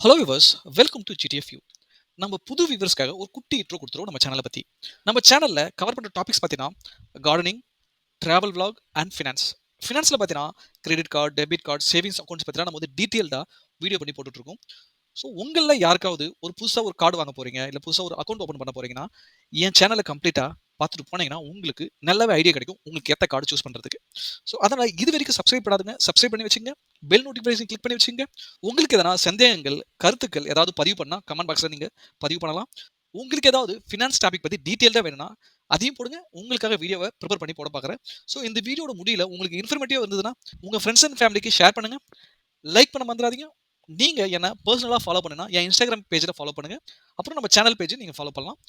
Hello viewers, welcome to GTF U. நம்ம புது வியூவர்ஸ்க்காக ஒரு குட்டி இன்ட்ரோ கொடுத்துருவோம் நம்ம சேனலை பற்றி. நம்ம சேனலில் கவர் பண்ணுற டாபிக்ஸ் பார்த்தீங்கன்னா gardening, travel vlog and finance. ஃபினான்ஸில் பார்த்தீங்கன்னா credit card, debit card, savings accounts பார்த்தீங்கன்னா நம்ம வந்து டீட்டெயில்டாக வீடியோ பண்ணி போட்டுட்ருக்கோம். ஸோ உங்களில் யாருக்காவது ஒரு புதுசாக ஒரு கார்டு வாங்க போகிறீங்க, இல்லை புதுசாக ஒரு அக்கௌண்ட் ஓப்பன் பண்ண போகிறீங்கன்னா என் சேனலை கம்ப்ளீட்டாக பார்த்துட்டு போனீங்கன்னா உங்களுக்கு நல்லாவே ஐடியா கிடைக்கும் உங்களுக்கு ஏற்ற கார்டு சூஸ் பண்ணுறதுக்கு. ஸோ அதனால் இது வரைக்கும் சப்ஸ்கிரைப் பண்ணாதுங்க, சப்ஸ்கிரைப் பண்ணி வச்சுங்க. பெல் நோட்டிஃபிகேஷன் கிளிக் பண்ணி வச்சுங்க. உங்களுக்கு எதனா சந்தேகங்கள், கருத்துக்கள் ஏதாவது பதிவு பண்ணால் கமெண்ட் பாக்ஸில் நீங்கள் பதிவு பண்ணலாம். உங்களுக்கு ஏதாவது ஃபினான்ஸ் டாபிக் பற்றி டீட்டெயில்டாக வேணும்னா அதையும் போடுங்க. உங்களுக்காக வீடியோவை ப்ரிப்பேர் பண்ணி போட பார்க்குறேன். ஸோ இந்த வீடியோட முடியல உங்களுக்கு இன்ஃபர்மேட்டிவாக இருந்ததுன்னா உங்கள் ஃப்ரெண்ட்ஸ் அண்ட் ஃபேமிலிக்கு ஷேர் பண்ணுங்கள். லைக் பண்ண மறந்துடாதீங்க. நீங்கள் என்ன பர்சனலாக ஃபாலோ பண்ணுன்னா என் இன்ஸ்டாகிராம் பேஜில் ஃபாலோ பண்ணுங்கள். அப்புறம் நம்ம சேனல் பேஜை நீங்கள் ஃபாலோ பண்ணலாம்.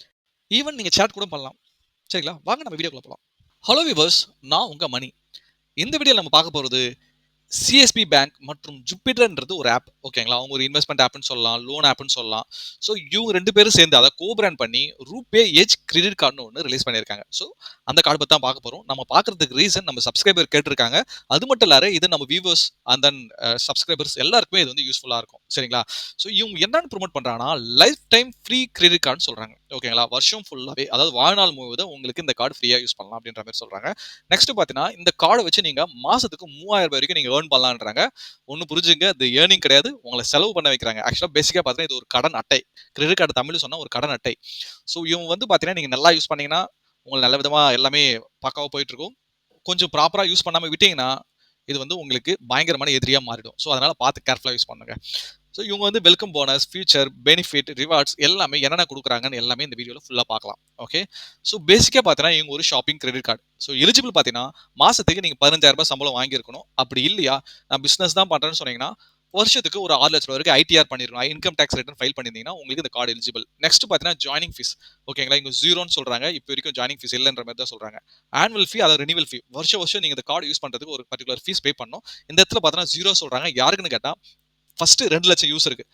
ஈவன் நீங்கள் சேட் கூட பண்ணலாம். சரிங்களா? வாங்க நம்ம வீடியோக்குள்ள போகலாம். ஹலோ விவர்ஸ், நான் உங்கள் மணி. இந்த வீடியோவில் நம்ம பார்க்க போகிறது சிஎஸ்பி பேங்க் மற்றும் ஜூபிட்டர்ன்றது ஒரு ஆப். ஓகேங்களா? அவங்க ஒரு இன்வெஸ்ட்மெண்ட் ஆப்னு சொல்லலாம், லோன் ஆப்னு சொல்லலாம். ஸோ இவங்க ரெண்டு பேரும் சேர்ந்து அதை பிராண்ட் பண்ணி ரூபே எஜ் கிரெடிட் கார்டுன்னு ஒன்று ரிலீஸ் பண்ணியிருக்காங்க. ஸோ அந்த கார்டு பற்றி தான் பார்க்க போகிறோம். நம்ம பார்க்கறதுக்கு ரீசன் நம்ம சப்ஸ்கிரைபர் கேட்டிருக்காங்க. அது மட்டும் இல்லாத இது நம்ம வியூவர்ஸ் அண்ட் தென் சப்ஸ்கிரைபர்ஸ் எல்லாருக்குமே இது வந்து யூஸ்ஃபுல்லாக இருக்கும். சரிங்களா? ஸோ இவங்க என்னன்னு ப்ரொமோட் பண்ணுறாங்கன்னா லைஃப் டைம் ஃப்ரீ கிரெடிட் கார்டுன்னு சொல்கிறாங்க. ஓகேங்களா? வருஷம் ஃபுல்லாகவே, அதாவது வாழ்நாள் முழுவதும் உங்களுக்கு இந்த கார்டு ஃப்ரீயாக யூஸ் பண்ணலாம் அப்படின்ற மாதிரி சொல்கிறாங்க. நெக்ஸ்ட் பார்த்தீங்கன்னா இந்த கார்டை வச்சு நீங்கள் மாதத்துக்கு 3000 வரைக்கும் நீங்கள் ஏர்ன் பண்ணலான்றாங்க. ஒன்று புரிஞ்சுங்க, இது ஏர்னிங் கிடையாது, உங்களை செலவு பண்ண வைக்கிறாங்க. ஆக்சுவலாக பேசிக்காக பார்த்தீங்கன்னா இது ஒரு கடன் அட்டை. கிரெடிட் கார்டு தமிழ் சொன்னால் ஒரு கடன் அட்டை. ஸோ இவங்க வந்து பார்த்தீங்கன்னா நீங்கள் நல்லா யூஸ் பண்ணீங்கன்னா உங்களுக்கு நல்ல விதமாக எல்லாமே பக்காவாக போயிட்டு இருக்கும். கொஞ்சம் ப்ராப்பராக யூஸ் பண்ணாமல் விட்டீங்கன்னா இது வந்து உங்களுக்கு பயங்கரமான எதிரியாக மாறிடும். ஸோ அதனால் பார்த்து கேர்ஃபுல்லாக யூஸ் பண்ணுங்க. ஸோ இவங்க வந்து welcome bonus, future, benefit, rewards எல்லாமே என்னென்ன கொடுக்குறாங்கன்னு எல்லாமே இந்த வீடியோவில் ஃபுல்லாக பார்க்கலாம். ஓகே. ஸோ பேசிக்காக பார்த்தீங்கன்னா இவங்க ஒரு shopping credit card. So eligible பார்த்தீங்கன்னா மாதத்துக்கு நீங்கள் 15,000 சம்பளம் வாங்கியிருக்கணும். அப்படி இல்லையா நான் பிஸ்னஸ் தான் பண்ணுறேன்னு சொன்னீங்கன்னா வருஷத்துக்கு ஒரு 6 லட்சம் வரைக்கும் ஐடிஆர் பண்ணிருக்கணும், இன்கம் டேக்ஸ் ரிட்டர்ன் ஃபைல் பண்ணியிருந்தீங்கன்னா உங்களுக்கு இந்த கார்டு எலிஜிபிள். நெக்ஸ்ட் பார்த்தீங்கன்னா ஜாயினிங் ஃபீஸ். ஓகேங்களா? இங்கே ஜீரோன்னு சொல்கிறாங்க. இப்போ வரைக்கும் ஜாயினிங் ஃபீஸ் இல்லைன்ற மாதிரி தான் சொல்கிறாங்க. ஆனுவல் ஃபீ, அதாவது ரினிவல் ஃபீ. வருஷம் நீங்கள் இந்த கார்டு யூஸ் பண்ணுறதுக்கு ஒரு பர்டிகுலர் ஃபீஸ் பே பண்ணணும். இந்த இடத்துல பார்த்தீங்கன்னா ஜீரோ சொல்கிறாங்க. யாருக்குன்னு கேட்டால் ஃபர்ஸ்ட் 2 லட்சம் யூஸ் இருக்கு.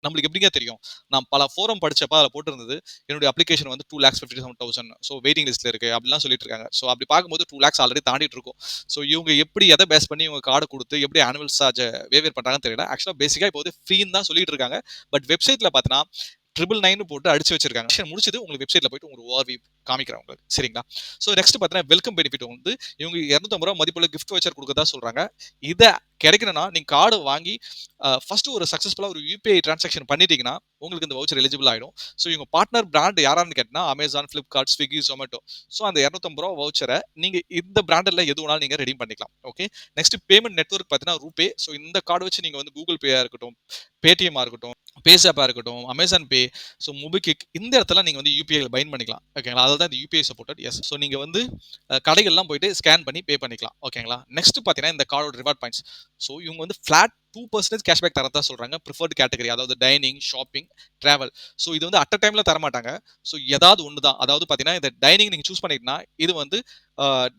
நம்மளுக்கு எப்படிங்க தெரியும்? நான் பல ஃபோரம் படிச்சப்ப அதில் போட்டிருந்தது என்னுடைய அப்ளிகேஷன் வந்து 2,57,000 ஸோ வெயிட்டிங் லிஸ்ட்ல இருக்கு அப்படிலாம் சொல்லிட்டு இருக்காங்க. ஸோ அப்படி பார்க்கும்போது 2 lakhs ஆல்ரெடி தாண்டிட்டு இருக்கும். ஸோ இவங்க எப்படி எதை பேஸ் பண்ணி இவங்க கார்டு கொடுத்து எப்படி ஆனுவல் சார்ஜ் வேவேர் பண்றாங்கன்னு தெரியல. ஆக்சுவலாக பேசிக்காக இப்போ வந்து ஃப்ரீன்னு தான் சொல்லிட்டு இருக்காங்க. பட் வெப்சைட்ல பார்த்தீங்கன்னா 999 போட்டு அடிச்சு வச்சிருக்காங்க. முடிச்சது உங்களுக்கு வெப்சைட்ல போயிட்டு உங்களுக்கு ஓஆர்வி காமிக்கிறேன் உங்களுக்கு. சரிங்களா? ஸோ நெக்ஸ்ட் பார்த்தீங்கன்னா வெல்கம் பெனிஃபிட் வந்து இவங்க 250 ரூபா மதிப்புள்ள கிஃப்ட் வச்சர் கொடுக்கறதா சொல்றாங்க. இதை கிடைக்கணும்னா நீங்க கார்டு வாங்கி ஃபர்ஸ்ட் ஒரு சக்ஸஸ்ஃபுல்லாக ஒரு யூபிஐ டிரான்சாக்ஷன் பண்ணிட்டீங்கன்னா உங்களுக்கு இந்த வவுச்சர் எலிஜிபிள் ஆகிடும். ஸோ இவங்க பார்ட்னர் பிராண்ட் யாரான்னு கேட்டால் Amazon, Flipkart, Swiggy, Zomato. So அந்த 250 ரூபா வவுச்சரை நீங்க இந்த பிராண்டில் எது வேணாலும் நீங்க ரெடீம் பண்ணிக்கலாம். ஓகே. நெக்ஸ்ட் பேமெண்ட் நெட்வொர்க் பார்த்தீங்கன்னா ரூபே. ஸோ இந்த கார்டு வச்சு நீங்க வந்து கூகுள் பேயா இருக்கட்டும், பேடிஎம்மா இருக்கட்டும், பேசாப்பா இருக்கட்டும், அமேசான் பே, ஸோ மொபிக்விக் இந்த இடத்துல நீங்க வந்து யூபிஐ பைண்ட் பண்ணிக்கலாம். ஓகேங்களா? அதான் இந்த யூபிஐ சப்போர்ட்டட். எஸ். ஸோ நீங்க வந்து கடைகள்லாம் போயிட்டு ஸ்கேன் பண்ணி பே பண்ணிக்கலாம். ஓகேங்களா? நெக்ஸ்ட் பார்த்தீங்கன்னா இந்த கார்டோட ரிவார்ட் பாயிண்ட்ஸ். ஸோ இவங்க வந்து ஃபிளாட் 2% கேஷ்பேக் தரதா சொல்றாங்க. ப்ரிஃபர்ட் கேட்டகரி, அதாவது டைனிங், ஷாப்பிங், டிராவல். ஸோ இது வந்து அட் அ டைம்ல தர மாட்டாங்க. ஸோ ஏதாவது ஒன்று தான். அதாவது பார்த்தீங்கன்னா இந்த டைனிங் நீங்க சூஸ் பண்ணிட்டீங்கன்னா இது வந்து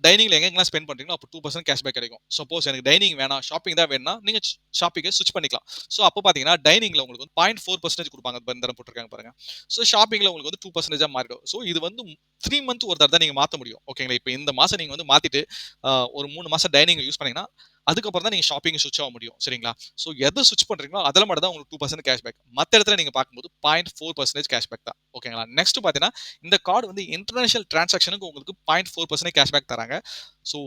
டைனிங்ல எங்கெங்கெல்லாம் ஸ்பெண்ட் பண்றீங்களோ அப்போ 2% கேஷ்பேக் கிடைக்கும். சப்போஸ் எனக்கு டைனிங் வேணாம், ஷாப்பிங் தான் வேணும்னா நீங்க ஷாப்பிங்கை ஸ்விட்ச் பண்ணிக்கலாம். ஸோ அப்போ பார்த்தீங்கன்னா டைனிங்ல உங்களுக்கு வந்து 0.4% கொடுப்பாங்க. இந்த போட்டிருக்காங்க பாருங்க. ஸோ ஷாப்பிங்ல உங்களுக்கு வந்து 2% மாறிடும். ஸோ இது வந்து 3 மந்த் ஒரு தடவை தான் நீங்க மாற்ற முடியும். ஓகேங்களா? இப்போ இந்த மாசம் நீங்க வந்து மாத்திட்டு ஒரு 3 மாசம் டைனிங் யூஸ் பண்ணீங்கன்னா அதுக்கப்புறம் தான் நீங்க ஷாப்பிங் சுவிட்ச் ஆக முடியும். சரிங்களா? ஸோ எதை சுவிட்ச் பண்றீங்களோ அதில் மட்டும் தான் உங்களுக்கு 2% கேஷ்பேக். மற்ற இடத்துல நீங்க பார்க்கும்போது 0.4% கேஷ்பேக் தான். ஓகேங்களா? நெக்ஸ்ட் பார்த்தீங்கன்னா இந்த கார்டு வந்து இன்டர்நேஷனல் டிரான்சாக்ஷனுக்கு உங்களுக்கு 0.4% கேஷ்பேக் தராங்க. ஸோ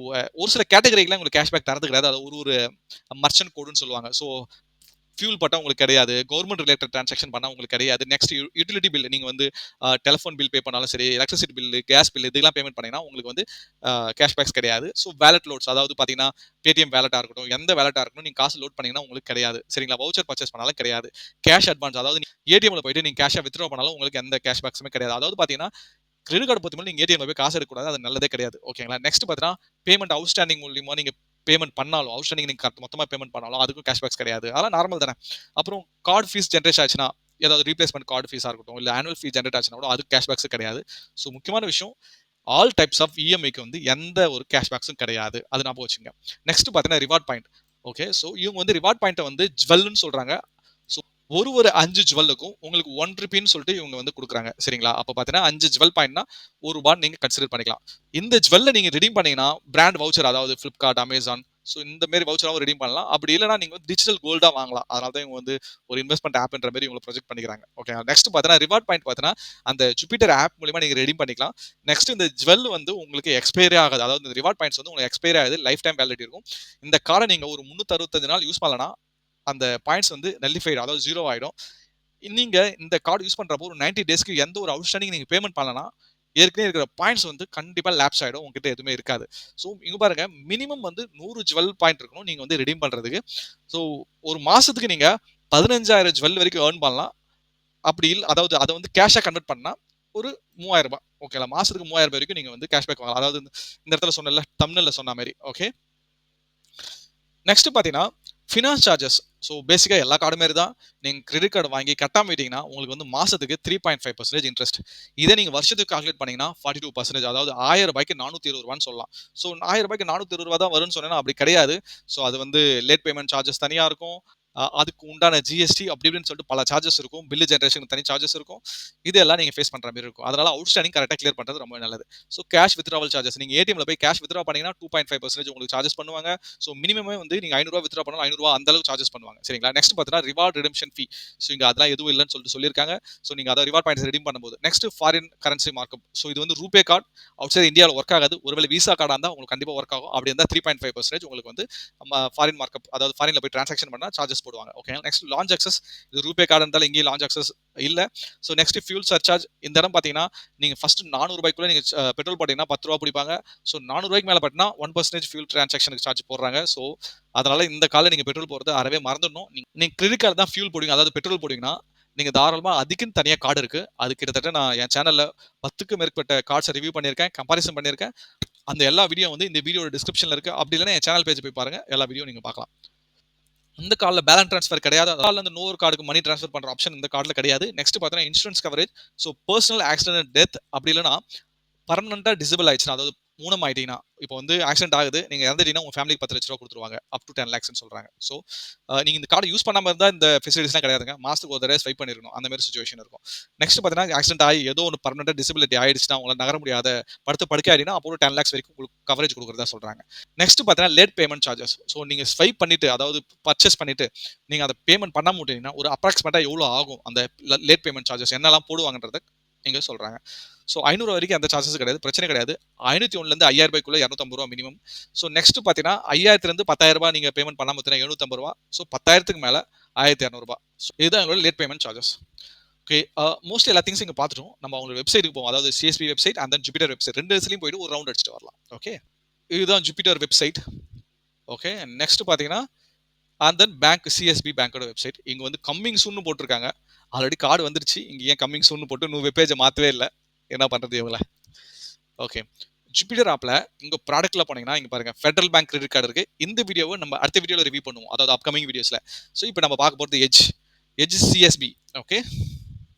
ஒரு சில கேட்டகரிக்கெல்லாம் உங்களுக்கு கேஷ்பேக் தரது கிடையாது. அது ஒரு மர்ச்சன்ட் கோடுன்னு சொல்லுவாங்க. ஸோ ஃபியூல் பட்டா உங்களுக்கு கிடையாது. கவர்மெண்ட் ரிலேட்டட் டிரான்சாக்ஷன் பண்ணா உங்களுக்கு கிடையாது. நெக்ஸ்ட் யூட்டிலிட்டி பில் நீங்க வந்து டெலிஃபோன் பில் பே பண்ணாலும் சரி, எலக்ட்ரிசிட்டி பில், கேஸ் பில் இதெல்லாம் பேமெண்ட் பண்ணீங்கன்னா உங்களுக்கு வந்து கேஷ்பேக்ஸ் கிடையாது. ஸோ வேலட் லோட்ஸ், அதாவது பார்த்தீங்கன்னா பேடிஎம் வேலட்டா இருக்கட்டும், எந்த வேலட்டா இருக்கட்டும், நீங்க காசு லோட் பண்ணீங்கன்னா உங்களுக்கு கிடையாது. சரிங்களா? வவுச்சர் பர்ச்சேஸ் பண்ணாலும் கிடையாது. கேஷ் அட்வான்ஸ், அதாவது ஏடிஎம்ல போயிட்டு நீங்க கேஷா வித்ட்ரா பண்ணாலும் உங்களுக்கு எந்த கேஷ்பேக்ஸுமே கிடையாது. அதாவது பார்த்தீங்கன்னா கிரெடிட் கார்டு பொறுத்தவரை நீங்க ஏடிஎம்ல போய் காசு எடுக்கக்கூடாது. அது நல்லதே கிடையாது. ஓகேங்களா? நெக்ஸ்ட் பார்த்தீங்கன்னா பேமெண்ட் அவுட்ஸ்டாண்டிங் மூலியமா நீங்க பேமெண்ட் பண்ணாலும், அவுட்ஸ்டாண்டிங் நீங்க மொத்தமா பேமெண்ட் பண்ணாலும் அதுக்கும் கேஷ்பேக்ஸ் கிடையாது. அதெல்லாம் நார்மல் தானே. அப்புறம் கார்டு ஃபீஸ் ஜென்ரேட் ஆச்சுன்னா, ஏதாவது ரீப்ளேஸ்மெண்ட் கார்டு ஃபீஸா இருக்கட்டும், இல்ல ஆனுவல் ஃபீஸ் ஜென்ரேட் ஆச்சுன்னா கூட அதுக்கு கேஷ்பேக்ஸ் கிடையாது. ஸோ முக்கியமான விஷயம் ஆல் டைப்ஸ் ஆஃப் இஎம்ஐக்கு வந்து எந்த ஒரு கேஷ்பேக்ஸும் கிடையாது. அது ஞாபகம் வச்சுங்க. நெக்ஸ்ட் பார்த்தீங்கன்னா ரிவார்ட் பாயிண்ட். ஓகே. ஸோ இவங்க வந்து ரிவார்ட் பாயிண்ட்டை வந்து ஜுவல்னு சொல்றாங்க. ஸோ ஒரு 5 ஜுவல்லுக்கும் உங்களுக்கு 1 ருபின்னு சொல்லிட்டு இவங்க வந்து கொடுக்குறாங்க. சரிங்களா? அப்போ பார்த்தீங்கன்னா 5 ஜுவல் பாயிண்ட்னா ரூ. 1 நீங்க கன்சிடர் பண்ணிக்கலாம். இந்த ஜுவல்ல நீங்க ரிடீம் பண்ணீங்கன்னா பிராண்ட் வவுச்சர், அதாவது ஃபிளிப்கார்ட், அமேசான், ஸோ இந்த மாரி வவுச்சராவும் ரெடீம் பண்ணலாம். அப்படி இல்லைனா நீங்க வந்து டிஜிட்டல் கோல்டா வாங்கலாம். அதனால தான் இவங்க வந்து ஒரு இன்வெஸ்ட்மென்ட் ஆப்ன்ற மாரி இவங்க ப்ரொஜெக்ட் பண்ணிக்கிறாங்க. ஓகே. நெக்ஸ்ட் பார்த்தீங்கன்னா ரிவார்ட் பாயிண்ட் பார்த்தீங்கன்னா அந்த ஜூபிட்டர் ஆப் மூலியமா நீங்க ரெடீம் பண்ணிக்கலாம். நெக்ஸ்ட் இந்த ஜுவல் வந்து உங்களுக்கு எக்ஸ்பைரி ஆகாது. அதாவது இந்த ரிவார்ட் பாயிண்ட்ஸ் வந்து உங்களுக்கு எக்ஸ்பைரி ஆகாது. லைஃப் டைம் வேலிடிட்டி இருக்கும். இந்த கார்ட நீங்க ஒரு 365 நாள் யூஸ் பண்ணலனா அந்த பாயிண்ட்ஸ் வந்து நல்லிஃபைட் அதாவது 0 ஆயிடும். நீங்க இந்த கார்டு யூஸ் பண்றப்போ ஒரு 90 டேஸ்க்கு எந்த ஒரு அவுட்ஸ்டாண்டிங் நீங்க பேமெண்ட் பண்ணலனா ஏற்கனவே இருக்கிற பாயிண்ட்ஸ் வந்து கண்டிப்பா லேப்ஸ் ஆயிடும். உங்ககிட்ட எதுவுமே இருக்காது. ஸோ இங்க பாருங்க மினிமம் வந்து 100 ஜுவல் பாயிண்ட் இருக்கணும் நீங்க வந்து ரெடீம் பண்றதுக்கு. ஸோ ஒரு மாசத்துக்கு நீங்க 15,000 ஜுவல் வரைக்கும் ஏர்ன் பண்ணலாம். அப்படி இல்ல அதாவது அதை வந்து கேஷா கன்வெர்ட் பண்ணா ஒரு 3000 ரூபாய். ஓகேங்களா? மாசத்துக்கு 3000 வரைக்கும் நீங்க வந்து கேஷ்பேக் வாங்கலாம். அதாவது இந்த இடத்துல சொன்னல தம்ப்நெயில்ல சொன்ன மாதிரி. ஓகே. நெக்ஸ்ட் பாத்தீங்கன்னா ஃபினான்ஸ் சார்ஜஸ். ஸோ பேசிக்கா எல்லா கார்டு மாதிரி தான். நீங்க கிரெடிட் கார்டு வாங்கி கட்டாம விட்டீங்கன்னா உங்களுக்கு வந்து மாசத்துக்கு 3.5% இன்ட்ரெஸ்ட். இதை நீங்க வருஷத்துக்கு கால்குலேட் பண்ணீங்கன்னா 42%. அதாவது 1000 ரூபாய்க்கு 420 ரூபான்னு சொல்லலாம். ஸோ 1000 ரூபாய்க்கு 420 ரூபா தான் வரும்னு சொன்னா அப்படி கிடையாது. ஸோ அது வந்து லேட் பேமெண்ட் சார்ஜஸ் தனியா இருக்கும். அதுக்கு உண்டான ஜிஎஸ்டி அப்படி இப்படின்னு சொல்லிட்டு பல சார்ஜஸ் இருக்கும். பில்லு ஜென்ரேஷனுக்கு தனி சார்ஜஸ் இருக்கும். இதெல்லாம் நீங்க ஃபேஸ் பண்ற மாதிரி இருக்கும். அதனால அவுட்ஸ்டாண்டிங் கரெக்டா கிளியர் பண்றது ரொம்ப நல்லது. ஸோ கேஷ் வித்ட்ராவல் சார்ஜஸ் நீங்க ஏடிஎம்ல போய் கேஷ் வித்ட்ரா பண்ணீங்கன்னா 2.5% உங்களுக்கு சார்ஜஸ் பண்ணுவாங்க. ஸோ மினிமமே வந்து நீங்க 500 ரூபாய் வித்ட்ரா பண்ணாலும் 500 ரூபாய் அந்த அளவுக்கு சார்ஜஸ் பண்ணுவாங்க. சரிங்களா? நெக்ஸ்ட் பார்த்தீங்கன்னா ரிவார்ட் ரிடெம்ஷன் ஃபீ. ஸோ இங்க அதெல்லாம் எதுவும் இல்லைன்னு சொல்லிட்டு சொல்லியிருக்காங்க. ஸோ நீங்க அதை ரிவார்ட் பாயிண்ட்ஸ் ரெடீம் பண்ணும்போது next foreign currency markup. So இது வந்து ரூபே கார்டு அவுட் சைட் இந்தியாவில் ஒர்க் ஆகாது. ஒருவேளை விசா கார்டா இருந்தால் உங்களுக்கு கண்டிப்பா ஒர்க் ஆகும். அப்படி இருந்தால் 3.5% உங்களுக்கு வந்து ஃபாரின் மார்க்கப் அதாவது ஃபாரின்ல போய் டிரான்சாக்ஷன் பண்ணா சார்ஜஸ் போடுவாங்க. ஓகே. Next launch access. இது ரூபே கார்டு இருந்தாலும் இங்கேயும் லான்ச் அக்சஸ் இல்ல. So next fuel surcharge. இந்த இடம் பார்த்தீங்கன்னா நீங்க ஃபர்ஸ்ட் 400 ரூபாய்க்குள்ள நீங்க பெட்ரோல் போட்டீங்கன்னா 10 ரூபாய் பிடிப்பாங்க. ஸோ 400 ரூபாய்க்கு மேல பட்டினா 1% ஃபியூல் டிரான்சாக்ஷனுக்கு சார்ஜ் போடுறாங்க. ஸோ அதனால இந்த கால நீங்க பெட்ரோல் போறது அறவே மறந்துடணும். நீங்க கிரெடிட் கார்டு தான் ஃபியூல் போடுவீங்க அதாவது பெட்ரோல் போடுவீங்கன்னா நீங்க தாராளமா அதுக்குன்னு தனியா கார்டு இருக்கு. அது கிட்டத்தட்ட நான் என் சேனல்ல 10க்கும் மேற்பட்ட கார்ட்ஸ் ரிவ்யூ பண்ணியிருக்கேன், கம்பாரிசன் பண்ணியிருக்கேன். அந்த எல்லா வீடியோ வந்து இந்த வீடியோட டிஸ்கிரிப்ஷன்ல இருக்கு. அப்படி இல்லைன்னா என் சேனல் பேஜ் போய் பாருங்க. எல்லா வீடியோ நீங்க பார்க்கலாம். இந்த கார்டில் பேலன்ஸ் ட்ரான்ஸ்ஃபர் கிடையாது. கார்டில் வந்து இன்னொரு கார்டுக்கு மணி ட்ரான்ஸ்ஃபர் பண்ற ஆப்ஷன் இந்த கார்டில் கிடையாது. நெக்ஸ்ட் பார்த்தீங்கன்னா insurance coverage. So personal accident death அப்படி இல்லைன்னா பர்மனண்டா டிசபிள் ஆயிடுச்சுன்னா அதாவது ஊனம் ஆயிட்டீங்கன்னா இப்போ வந்து ஆக்சிடென்ட் ஆகுது நீங்க இறந்துட்டீங்கன்னா உங்க ஃபேமிலிக்கு 10 லட்ச ரூபா கொடுத்துருவாங்க அப் டு 10 லேக்ஸ்னு சொல்றாங்க. ஸோ நீங்க இந்த கார்டு யூஸ் பண்ணாம இருந்தா இந்த ஃபெசிலிட்டிஸ்லாம் கிடையாதுங்க. மாசத்துக்கு ஒரு தடவை ஸ்வைப் பண்ணிருக்கணும். அந்த மாதிரி சுச்சுவேஷன் இருக்கும். நெக்ஸ்ட் பார்த்தீங்கன்னா ஆக்சிடென்ட் ஆகி ஏதோ ஒரு பர்மனண்டா டிசபிலிட்டி ஆயிடுச்சுன்னா உங்களால நகர முடியாத படுக்க ஆயிடுனா அப்போ 10 லேக்ஸ் வரைக்கும் உங்களுக்கு கவரேஜ் கொடுக்குறதா சொல்றாங்க. நெக்ஸ்ட் பார்த்தீங்கன்னா லேட் பேமெண்ட் சார்ஜஸ். ஸோ நீங்க ஸ்வைப் பண்ணிட்டு அதாவது பர்ச்சேஸ் பண்ணிட்டு நீங்க அதை பேமெண்ட் பண்ணாம விட்டீங்கன்னா ஒரு அப்ராக்சிமேட்டா எவ்வளவு ஆகும் அந்த லேட் பேமெண்ட் சார்ஜஸ் என்னெல்லாம் போடுவாங்கன்றத இங்க சொல்றாங்க. ஸோ 500 வரைக்கும் அந்த சார்ஜஸ் கிடையாது. பிரச்சனை கிடையாது. 501 5000 ரூபாய்க்குள்ள 250 ரூபா மினிமம். ஸோ நெக்ஸ்ட் பார்த்தீங்கன்னா 5000 1000 ரூபாய் நீங்க பேமெண்ட் பண்ணாம விட்டீங்கன்னா 750 ரூபா. ஸோ 10,000க்கு மேல 1200 ரூபாய். ஸோ இதுதான் எங்களோட late payment charges. Okay. Mostly எல்லா திங்ஸும் இங்க பார்த்துட்டோம். நம்ம அவங்களோட வெப்சைட்டுக்கு போவோம். அதாவது CSB website and then Jupiter website 2 இதுலயும் போயிட்டு ஒரு ரவுண்ட் அடிச்சுட்டு வரலாம். ஓகே. இதுதான் ஜூபிட்டர் வெப்சைட். ஓகே. நெக்ஸ்ட் பார்த்தீங்கன்னா அண்ட் தென் பேங்க் சிஎஸ்பி பேங்கோட வெப்சைட். இங்க வந்து கம்மிங் சூன்னு போட்டிருக்காங்க. ஆல்ரெடி கார்டு வந்துருச்சு. இங்க ஏன் கம்மிங் சூன்னு போட்டு இன்னும் வெப் பேஜை மாத்தவே இல்லை. என்ன பண்றது இவங்கள? ஓகே. ஜூபிட்டர் ஆப்ல இங்க ப்ராடக்ட்ல போனீங்கன்னா இங்க பாருங்க ஃபெடரல் பேங்க் கிரெடிட் கார்டு இருக்கு. இந்த வீடியோவை நம்ம அடுத்த வீடியோல ரிவ்யூ பண்ணுவோம். அதாவது அப்கமிங் வீடியோஸ்ல. ஸோ இப்போ நம்ம பார்க்க போறது எட்ஜ் சிஎஸ்பி. ஓகே.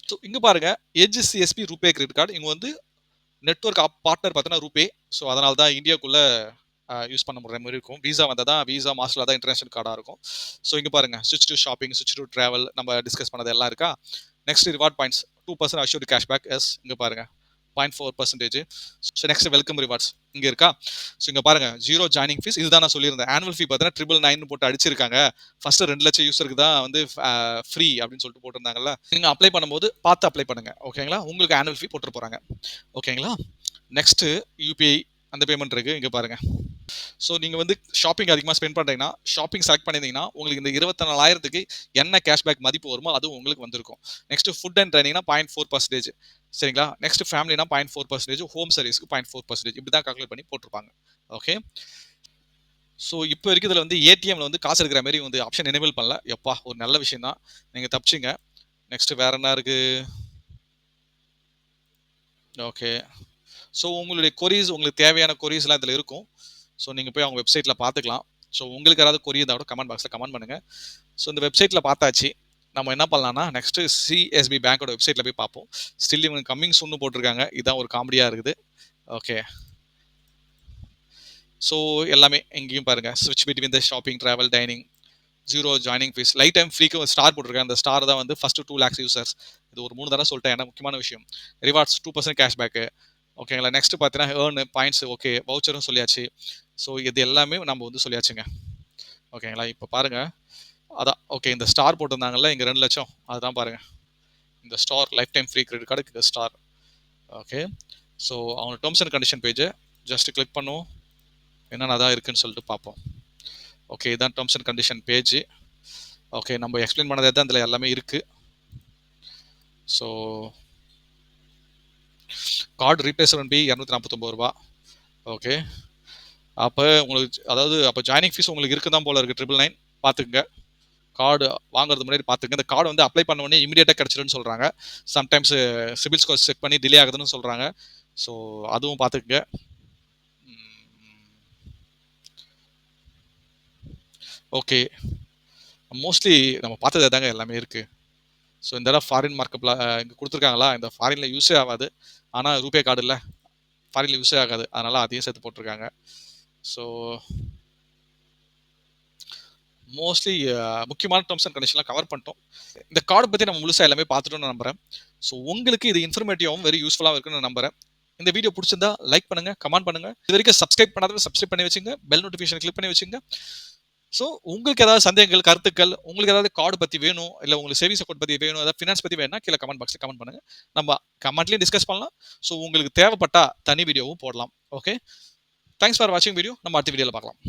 ஸோ இங்க பாருங்க edge CSB RuPay credit card. இங்க வந்து நெட்வொர்க் பார்ட்னர் பார்த்தீங்கன்னா ரூபே. ஸோ அதனால தான் இந்தியாவுக்குள்ள யூஸ் பண்ண முடியற மாதிரி இருக்கும். விசா வந்தால் தான் விசா மாஸ்டர் தான் இன்டர்நேஷனல் கார்டாக இருக்கும். ஸோ இங்கே பாருங்க ஸ்விட்ச் டு ஷாப்பிங் ஸ்விட்ச் டு ட்ராவல் நம்ம டிஸ்கஸ் பண்ணது எல்லாம் இருக்கா. Next reward points 2% assured cashback. S இங்கே பாருங்க 0.4%. ஸோ நெக்ஸ்ட் வெல்கம் ரிவார்ட்ஸ் இங்கே இருக்கா. ஸோ இங்கே பாருங்க 0 ஜாயினிங் ஃபீஸ். இதுதான் நான் சொல்லியிருந்தேன். ஆனுவல் ஃபீ பார்த்தீங்கன்னா 999 போட்டு அடிச்சிருக்காங்க. ஃபர்ஸ்ட் 2 லட்சம் யூஸருக்கு தான் வந்து ஃப்ரீ அப்படின்னு சொல்லிட்டு போட்டிருந்தாங்கல்ல. நீங்க அப்ளை பண்ணும்போது பார்த்து அப்ளை பண்ணுங்க. ஓகேங்களா. உங்களுக்கு ஆனுவல் ஃபீ போட்டு போறாங்க. ஓகேங்களா. நெக்ஸ்ட் யூபிஐ அந்த பேமெண்ட் இருக்கு. இங்க பாருங்க. ஸோ நீங்க வந்து ஷாப்பிங் அதிகமாக ஸ்பெண்ட் பண்றீங்கன்னா ஷாப்பிங் செலக்ட் பண்ணியிருந்தீங்கன்னா உங்களுக்கு இந்த 24,000க்கு என்ன கேஷ்பேக் மதிப்பு வருமோ அது உங்களுக்கு வந்திருக்கும். நெக்ஸ்ட் ஃபுட் அண்ட் ட்ரைனிங்னா 0.4%. சரிங்களா. நெக்ஸ்ட் ஃபேமிலினா 0.4%. ஹோம் சர்வீஸ்க்கு 0.4%. இப்படி தான் கால்குலேட் பண்ணி போட்டிருப்பாங்க. ஓகே. ஸோ இப்போ வரைக்கும் இதில் வந்து ஏடிஎம்ல வந்து காசு எடுக்கிற மாதிரி வந்து ஆப்ஷன் எனேபிள் பண்ணல. எப்பா ஒரு நல்ல விஷயம் தான். நீங்க தப்பிச்சிங்க. நெக்ஸ்ட் வேற என்ன இருக்கு. ஓகே. ஸோ உங்களுடைய கொரீஸ் உங்களுக்கு தேவையான கொரீஸ்லாம் இதில் இருக்கும். ஸோ நீங்கள் போய் அவங்க வெப்சைட்டில் பார்த்துக்கலாம். ஸோ உங்களுக்கு யாராவது கொரி இருந்தால் கூட கமெண்ட் பாக்ஸில் கமெண்ட் பண்ணுங்கள். ஸோ இந்த வெப்சைட்டில் பார்த்தாச்சு. நம்ம என்ன பண்ணலாம்னா நெக்ஸ்ட்டு சிஎஸ்பி பேங்கோட வெப்சைட்டில் போய் பார்ப்போம். ஸ்டில் இவங்க கம்மிங் சூன்னு போட்டிருக்காங்க. இதுதான் ஒரு காமெடியாக இருக்குது. ஓகே. ஸோ எல்லாமே எங்கேயும் பாருங்கள் ஸ்விட்ச் between the shopping travel dining 0 joining fee lifetime ஃப்ரீக்கு ஸ்டார் போட்டிருக்கேன். அந்த ஸ்டார் தான் வந்து ஃபர்ஸ்ட் 2 lakhs யூசர்ஸ். இது ஒரு 3 தடவை சொல்லிட்டேன். ஏன்னா முக்கியமான விஷயம். Rewards 2% cashback. ஓகேங்களா. நெக்ஸ்ட் பார்த்தீங்கன்னா ஏர்னு பாயிண்ட்ஸ் ஓகே. வவுச்சரும் சொல்லியாச்சு. ஸோ இது எல்லாமே நம்ம வந்து சொல்லியாச்சுங்க. ஓகேங்களா? இப்போ பாருங்க. அதான் ஓகே. இந்த ஸ்டார் போட்டிருந்தாங்கல்ல இங்க 2,00,000 அதுதான் பாருங்க. இந்த star life time free credit கார்டுக்கு ஸ்டார். ஓகே. ஸோ அவங்க டெர்ம்ஸ் அண்ட் கண்டிஷன் பேஜை ஜஸ்ட் கிளிக் பண்ணுவோம். என்னென்ன அதான் இருக்குன்னு சொல்லிட்டு பார்ப்போம். ஓகே, இதான் terms and condition page. Okay, நம்ம எக்ஸ்பிளைன் பண்ணதே தான் இதில் எல்லாமே இருக்குது. ஸோ கார்டு ரீப்ளேஸ்மெண்ட் பி ரூ. 249. ஓகே, அப்போ உங்களுக்கு அதாவது அப்போ ஜாயினிங் ஃபீஸ் உங்களுக்கு இருக்குது தான் போல இருக்குது 999 பார்த்துக்குங்க. கார்டு வாங்குறது முன்னாடி பார்த்துங்க. இந்த கார்டு வந்து அப்ளை பண்ண உடனே இமீடியட்டாக கிடச்சிருன்னு சொல்கிறாங்க. சம்டைம்ஸ் சிபில் ஸ்கோர் செக் பண்ணி டிலே ஆகுதுன்னு சொல்கிறாங்க. ஸோ அதுவும் பார்த்துக்குங்க. ஓகே, மோஸ்ட்லி நம்ம பார்த்தது தாங்க எல்லாமே இருக்குது. ஸோ இந்த இடம் ஃபாரின் மார்க்கெட்டில் இங்கே கொடுத்துருக்காங்களா, இந்த ஃபாரினில் யூஸே ஆகாது. ஆனால் ரூபே கார்டு இல்லை, ஃபாரினில் யூஸே ஆகாது. அதனால் அதையும் சேர்த்து போட்டிருக்காங்க. ஸோ மோஸ்ட்லி முக்கியமான டேர்ம்ஸ் அண்ட் கண்டிஷன்லாம் கவர் பண்ணிட்டோம். இந்த கார்டை பற்றி நம்ம முழுசாக எல்லாமே பார்த்துட்டோம்னு நம்புறேன். ஸோ உங்களுக்கு இது இன்ஃபர்மேட்டிவாகவும் வெரி யூஸ்ஃபுல்லாக இருக்குன்னு நான் நம்புறேன். இந்த வீடியோ பிடிச்சிருந்தா லைக் பண்ணுங்க, கமெண்ட் பண்ணுங்க. இது வரைக்கும் சப்ஸ்கிரைப் பண்ணாதவங்க சப்ஸ்கிரைப் பண்ணி வச்சுங்க, பெல் நோட்டிஃபிகேஷன் கிளிக் பண்ணி வச்சுங்க. ஸோ உங்களுக்கு ஏதாவது சந்தேகங்கள், கருத்துக்கள், உங்களுக்கு ஏதாவது கார்டு பற்றி வேணும், இல்லை உங்களுக்கு சேவிங்ஸ் அக்கௌண்ட் பற்றி வேணும், ஏதாவது ஃபினான்ஸ் பற்றி வேணும்னா கீழே கமெண்ட் பாக்ஸில் கமெண்ட் பண்ணுங்க. நம்ம கமெண்ட்லேயும் டிஸ்கஸ் பண்ணலாம். ஸோ உங்களுக்கு தேவைப்பட்டா தனி வீடியோவும் போடலாம். ஓகே, தேங்க்ஸ் ஃபார் வாட்சிங் வீடியோ. நம்ம அடுத்த வீடியோவில் பார்க்கலாம்.